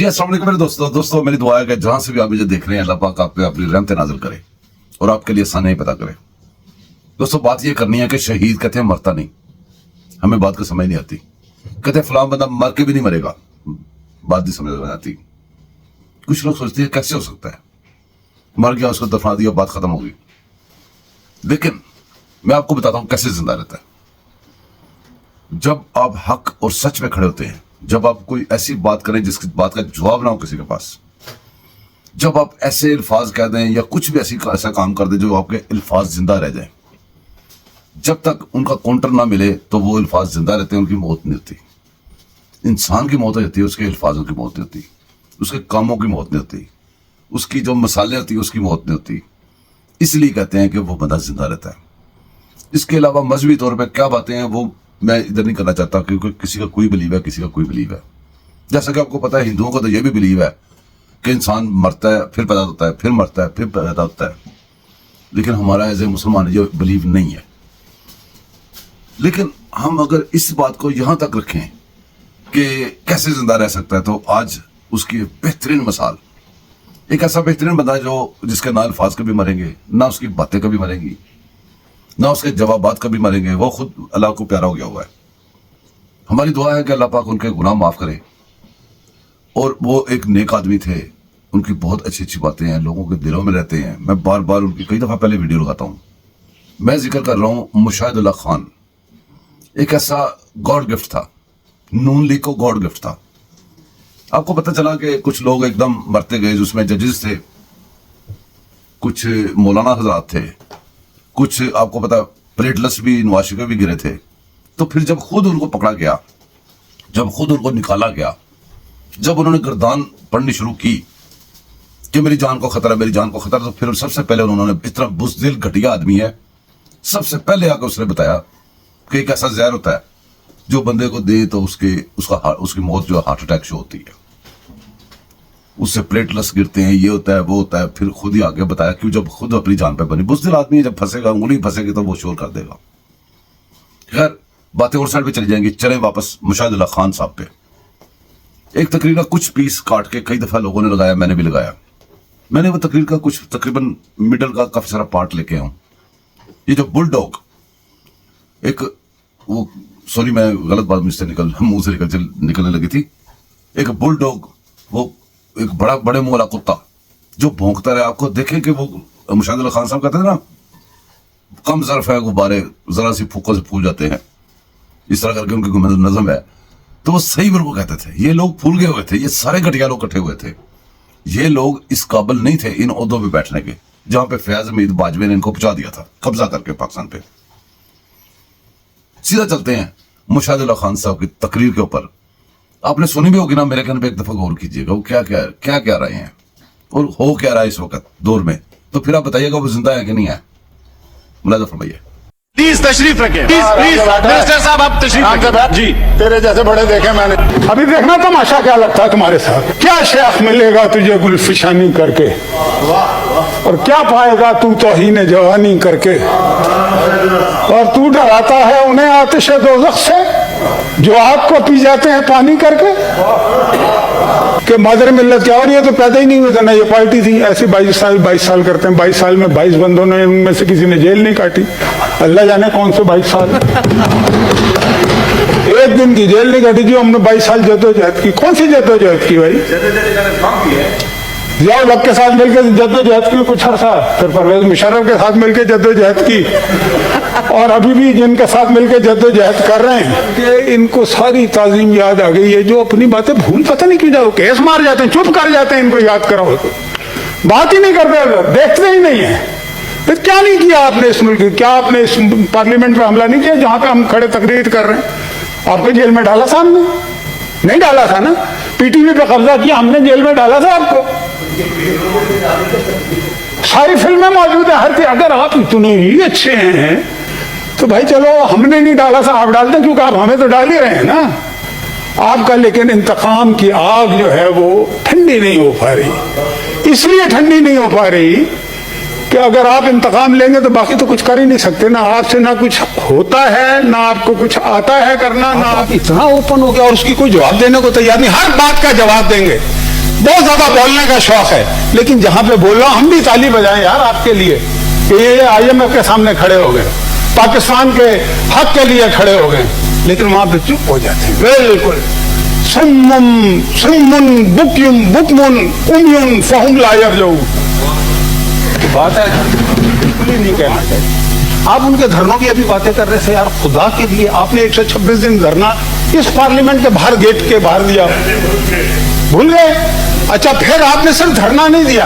जी अस्सलाम वालेकुम मेरे दोस्तों मेरी दुआ है कि जहां से भी आप मुझे देख रहे हैं अल्लाह पाक आप पे अपनी रहमत नाज़िल करे और आपके लिए आसानी पैदा करे। दोस्तों बात ये करनी है कि शहीद कहते हैं मरता नहीं, हमें बात को समझ नहीं आती। कहते हैं फलां बंदा मर के भी नहीं मरेगा, बात नहीं समझ में आती। कुछ लोग सोचते हैं कैसे हो सकता है, मर गया उसको दफना दिया बात खत्म होगी। लेकिन मैं आपको बताता हूं कैसे जिंदा रहता है। जब आप हक और सच में खड़े होते हैं, जब आप कोई ऐसी बात करें जिसकी बात का जवाब ना हो किसी के पास, जब आप ऐसे अल्फाज कह दें या कुछ भी ऐसा काम कर दें जो आपके अल्फाज जिंदा रह जाए, जब तक उनका काउंटर ना मिले तो वो अल्फाज जिंदा रहते हैं, उनकी मौत नहीं होती। इंसान की मौत हो जाती है, उसके अल्फाजों की मौत नहीं होती, उसके कामों की मौत नहीं होती, उसकी जो मसाले होती है उसकी मौत नहीं होती। इसलिए कहते हैं कि वो बंदा जिंदा रहता है। इसके अलावा मजहबी तौर पर क्या बातें हैं वो मैं इधर नहीं करना चाहता, क्योंकि किसी का कोई बिलीव है, किसी का कोई बिलीव है। जैसा कि आपको पता है हिंदुओं का तो ये भी बिलीव है कि इंसान मरता है फिर पैदा होता है, फिर मरता है फिर पैदा होता है। लेकिन हमारा एज ए मुसलमान ये बिलीव नहीं है। लेकिन हम अगर इस बात को यहां तक रखें कि कैसे जिंदा रह सकता है, तो आज उसकी बेहतरीन मिसाल एक ऐसा बेहतरीन बंदा है जो जिसके ना अल्फाज कभी मरेंगे, ना उसकी बातें कभी मरेंगी, ना उसके जवाबात कभी मरेंगे। वो खुद अल्लाह को प्यारा हो गया हुआ है। हमारी दुआ है कि अल्लाह पाक उनके गुनाह माफ करे। और वो एक नेक आदमी थे, उनकी बहुत अच्छी अच्छी बातें हैं, लोगों के दिलों में रहते हैं। मैं बार बार उनकी कई दफा पहले वीडियो लगाता हूं। मैं जिक्र कर रहा हूं मुशाहिदुल्लाह खान। एक ऐसा गॉड गिफ्ट था, नून लीग को गॉड गिफ्ट था। आपको पता चला कि कुछ लोग एकदम मरते गए, उसमें जजेस थे, कुछ मौलाना हजरात थे, कुछ आपको पता प्लेटलेस भी नवाज शरीफ भी गिरे थे। तो फिर जब खुद उनको पकड़ा गया, जब खुद उनको निकाला गया, जब उन्होंने गर्दान पढ़नी शुरू की कि मेरी जान को खतरा, मेरी जान को खतरा, तो फिर सबसे पहले उन्होंने, इतना बुज़दिल घटिया आदमी है, सबसे पहले आकर उसने बताया कि एक ऐसा जहर होता है जो बंदे को दे तो उसकी मौत जो हार्ट अटैक से होती है, उससे प्लेटलेस गिरते हैं, ये होता है वो होता है। फिर खुद ही आगे बताया कि जब खुद अपनी जान पे बनी। बुज़दिल आदमी है, जब फंसेगा, उंगली फंसेगी तो वो शोर कर देगा। खैर बातें और साइड पे चली जाएंगी। चले वापस मुशाहिदुल्लाह खान साहब पे। एक तकरीर का कुछ पीस काट के कई दफा लोगों ने लगाया, मैंने भी लगाया। मैंने वो तकरीर का कुछ तकरीबन मिडल का काफी सारा पार्ट लेके आऊं। ये जो बुलडॉग, एक वो, सॉरी मैं गलत बात मुझसे मुंह से निकलने लगी थी। एक बुलडॉग, वो एक बड़े मुंह वाला कुत्ता जो भौंकता रहे। आपको देखें कि वो मुशाहिदुल्लाह खान साहब कहते थे ना, कम ज़र्फ है गुब्बारे जरा सी फूकों से फूल जाते हैं, इस तरह करके उनकी नज़म है। तो वो सही बिल्कुल कहते थे। ये लोग फूल गए हुए थे, ये सारे घटिया लोग इकट्ठे हुए थे। ये लोग इस काबिल नहीं थे इन ओहदों पे बैठने के, जहां पे फैज हमीद बाजवे ने इनको पहुंचा दिया था कब्जा करके पाकिस्तान पे। सीधा चलते हैं मुशाहिदुल्लाह खान साहब की तकरीर के ऊपर। आपने सुनी भी होगी ना, मेरे कहने पे एक दफा गौर कीजिएगा वो क्या क्या रहे हैं और हो क्या रहा है इस वक्त दौर में। तो फिर आप बताइएगा वो जिंदा है कि नहीं है। मुलाजा फरमाइए। प्लीज तशरीफ रखें, प्लीज मिनिस्टर साहब आप तशरीफ रखें। जी तेरे जैसे बड़े देखे मैंने। अभी देखना तमाशा क्या लगता है तुम्हारे साथ। क्या शेख मिलेगा तुझे गुलफिशानी करके, और क्या पाएगा तू तौहीन जवानी करके। और तू डराता है उन्हें आतिश दोज़ख से जो आग को पी जाते हैं पानी करके। कि मादर मिल्लत क्या, और ये तो पैदा ही नहीं हुए थे ना, ये पार्टी थी ऐसे 22 साल करते हैं। 22 साल में 22 बंदों ने, उनमें से किसी ने जेल नहीं काटी। अल्लाह जाने कौन से 22 साल, एक दिन की जेल नहीं काटी। जो हमने 22 साल जद्दोजहद की, कौन सी जद्दोजहद की भाई? जिया वक्त के साथ मिलकर जद्दोजहद की कुछ अरसा, फिर परवेज मुशर्रफ के साथ मिलकर जद्दोजहद की, और अभी भी जिनके साथ मिलकर जद्दोजहद कर रहे हैं कि इनको सारी ताजीम याद आ गई है। जो अपनी बातें भूल पता नहीं क्यों जाओ, केस मार जाते हैं, चुप कर जाते हैं, इनको याद कराओ तो बात ही नहीं करते, देखते ही नहीं है। फिर क्या नहीं किया आपने इस मुल्क, क्या आपने इस पार्लियामेंट पे हमला नहीं किया जहां पे हम खड़े तकरीर कर रहे हैं? आपको जेल में डाला था हमने? नहीं डाला था ना। पीटीवी पे कब्जा किया हमने, जेल में डाला था आपको। सारी फिल्में मौजूद है, हर चीज। अगर आप इतने ही अच्छे हैं तो भाई चलो, हमने नहीं डाला था, आप डालते हैं, क्योंकि आप हमें तो डाल ही रहे हैं ना आपका। लेकिन इंतकाम की आग जो है वो ठंडी नहीं हो पा रही। इसलिए ठंडी नहीं हो पा रही कि अगर आप इंतकाम लेंगे तो बाकी तो कुछ कर ही नहीं सकते ना। आपसे ना कुछ होता है, ना आपको कुछ आता है करना, ना आप इतना ओपन हो गया और उसकी कोई जवाब देने को तैयार नहीं। हर बात का जवाब देंगे। बहुत ज्यादा बोलने का शौक है, लेकिन जहां पे बोल रहा हूं हम भी ताली बजाएं यार आपके लिए कि ये IMF के सामने खड़े हो गए, पाकिस्तान के हक के लिए खड़े हो गए, लेकिन वहां पे चुप हो जाते हैं। बिल्कुल सुम्मुन बुकमुन उम्युन फहुम ला यरजऊन। बात है बिल्कुल ही नहीं कहना चाहिए। आप उनके धरनों की अभी बातें कर रहे थे यार, खुदा के लिए आपने 126 दिन धरना इस पार्लियामेंट के बाहर गेट के बाहर दिया, भूल गए? अच्छा, फिर आपने सिर्फ धरना नहीं दिया।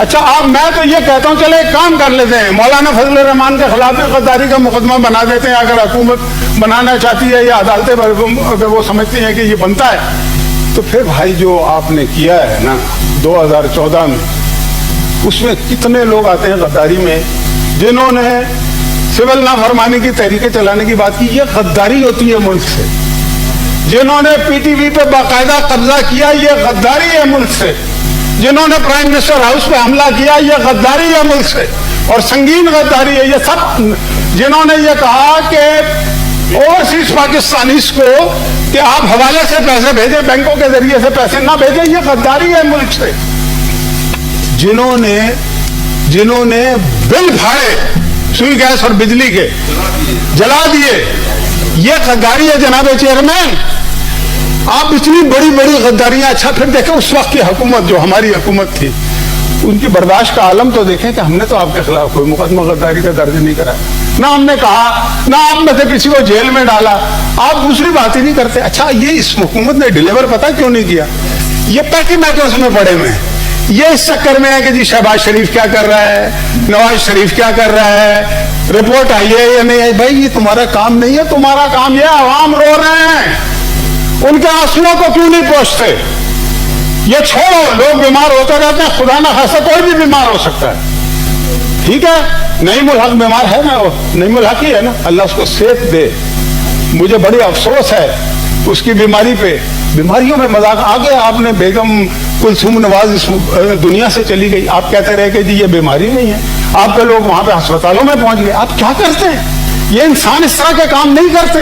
अच्छा, आप मैं तो ये कहता हूं चले एक काम कर लेते हैं, मौलाना फजल रहमान के खिलाफ गद्दारी का मुकदमा बना देते हैं, अगर हुकूमत बनाना चाहती है या अदालतें अगर वो समझती हैं कि ये बनता है। तो फिर भाई जो आपने किया है ना 2014 में, उसमें कितने लोग आते हैं गद्दारी में, जिन्होंने सिविल नाफरमानी की तहरीकें चलाने की बात की, ये गद्दारी होती है मुल्क से। जिन्होंने PTV पे बाकायदा कब्जा किया, ये गद्दारी है मुल्क से। जिन्होंने प्राइम मिनिस्टर हाउस पे हमला किया, ये गद्दारी है मुल्क से, और संगीन गद्दारी है ये सब। जिन्होंने ये कहा कि ओवरसीज पाकिस्तानीज को कि आप हवाले से पैसे भेजें, बैंकों के जरिए से पैसे ना भेजें, ये गद्दारी है मुल्क से। जिन्होंने बिल फाड़े सुई गैस और बिजली के, जला दिए, ये गद्दारी है जनाब चेयरमैन। आप इतनी बड़ी बड़ी गद्दारियां, अच्छा फिर देखें उस वक्त की हुकूमत जो हमारी हुकूमत थी, उनकी बर्दाश्त का आलम तो देखें कि हमने तो आपके खिलाफ कोई मुकदमा गद्दारी का दर्ज नहीं करा, ना हमने कहा, ना आप में से किसी को जेल में डाला, आप दूसरी बात ही नहीं करते। अच्छा, ये इस हुकूमत ने डिलीवर पता क्यों नहीं किया? ये पैटी मैटर्स में पड़े हुए हैं। ये इस चक्कर में है कि जी शहबाज शरीफ क्या कर रहा है, नवाज शरीफ क्या कर रहा है, रिपोर्ट आई है या नहीं आई। भाई ये तुम्हारा काम नहीं है, तुम्हारा काम ये आवाम रो रहे हैं, उनके आंसुओं को क्यों नहीं पहुंचते? ये छोड़ो, लोग बीमार होते रहते हैं, खुदा ना खासा कोई भी बीमार हो सकता है, ठीक है? नईमुल हक बीमार है ना, वो नईमुल हक ही है ना, अल्लाह उसको सेहत दे। मुझे बड़ी अफसोस है उसकी बीमारी पे। बीमारियों में मजाक आ गया, आपने बेगम कुलसूम नवाज इस दुनिया से चली गई, आप कहते रहे कि जी ये बीमारी नहीं है, आपके लोग वहां पे अस्पतालों में पहुंच गए। आप क्या करते हैं? ये इंसान इस तरह के काम नहीं करते,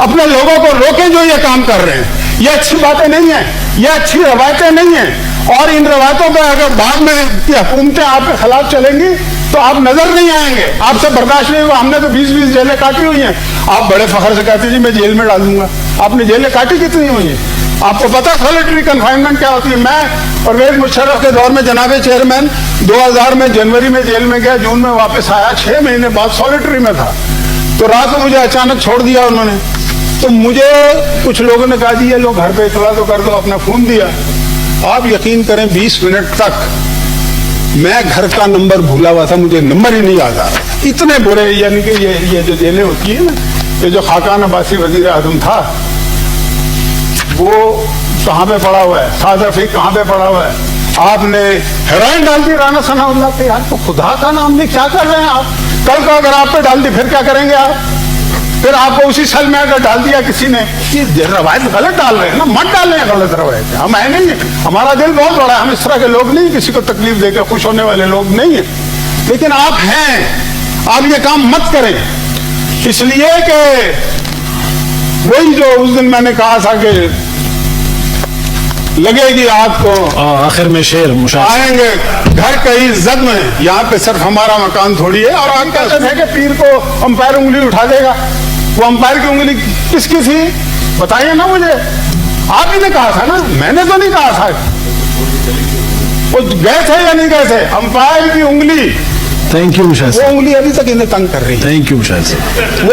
अपने लोगों को रोके जो ये काम कर रहे हैं। ये अच्छी बातें नहीं है, ये अच्छी रवायतें नहीं है, और इन रवायतों पर अगर बाद में हुकूमतें आपके खिलाफ चलेंगी तो आप नजर नहीं आएंगे, आपसे बर्दाश्त नहीं होगा। हमने तो 20-20 जेलें काटी हुई हैं, आप बड़े फखर से कहते जी मैं जेल में डाल दूंगा। आपने जेलें काटी कितनी हुई हैं? आपको पता सॉलिटरी कन्फाइनमेंट क्या होती है? मैं परवेज मुशर्रफ के दौर में जनाबे चेयरमैन 2000 में जनवरी में जेल में गया, जून में वापस आया, 6 महीने बाद सॉलिटरी में था। तो रात को मुझे अचानक छोड़ दिया उन्होंने। तो मुझे कुछ लोगों ने कहा जी ये लोग घर पे इतला तो कर दो, अपना खून दिया। आप यकीन करें 20 मिनट तक मैं घर का नंबर भूला हुआ था, मुझे नंबर ही नहीं याद आ रहा। इतने बुरे, यानी कि ये जो जेलें होती है ना, ये जो खाकान अब्बासी वजीर आजम था वो कहाँ पे पड़ा हुआ है, साद रफीक कहाँ पे पड़ा हुआ है, आपने हेरोइन डाल दी राना सनाउल्लाह पे। यार तो खुदा का नाम नहीं, क्या कर रहे हैं आप? कल का अगर आप पे डाल दी फिर क्या करेंगे आप? फिर आपको उसी साल में अगर डाल दिया किसी ने, ये रवायत गलत डाल रहे हैं ना, मत डाल रहे हैं गलत रवायत। हम है नहीं, हमारा दिल बहुत बड़ा है, हम इस तरह के लोग नहीं, किसी को तकलीफ देकर खुश होने वाले लोग नहीं है, लेकिन आप हैं, आप ये काम मत करें। इसलिए कि वही जो उस दिन मैंने कहा था कि लगेगी आपको आखिर में शेर आएंगे घर कहीं इज्जत में, यहाँ पे सिर्फ हमारा मकान थोड़ी है। और आप कहते थे कि पीर को अंपायर उंगली उठा देगा, वो अंपायर की उंगली किसकी थी बताइए ना मुझे। आप ही ने कहा था ना, मैंने तो नहीं कहा था। वो गए थे या नहीं गए थे? अंपायर की उंगली, थैंक यू मुशाहिद वो उंगली अभी तक इन्हें तंग कर रही है। Thank you Mushahid.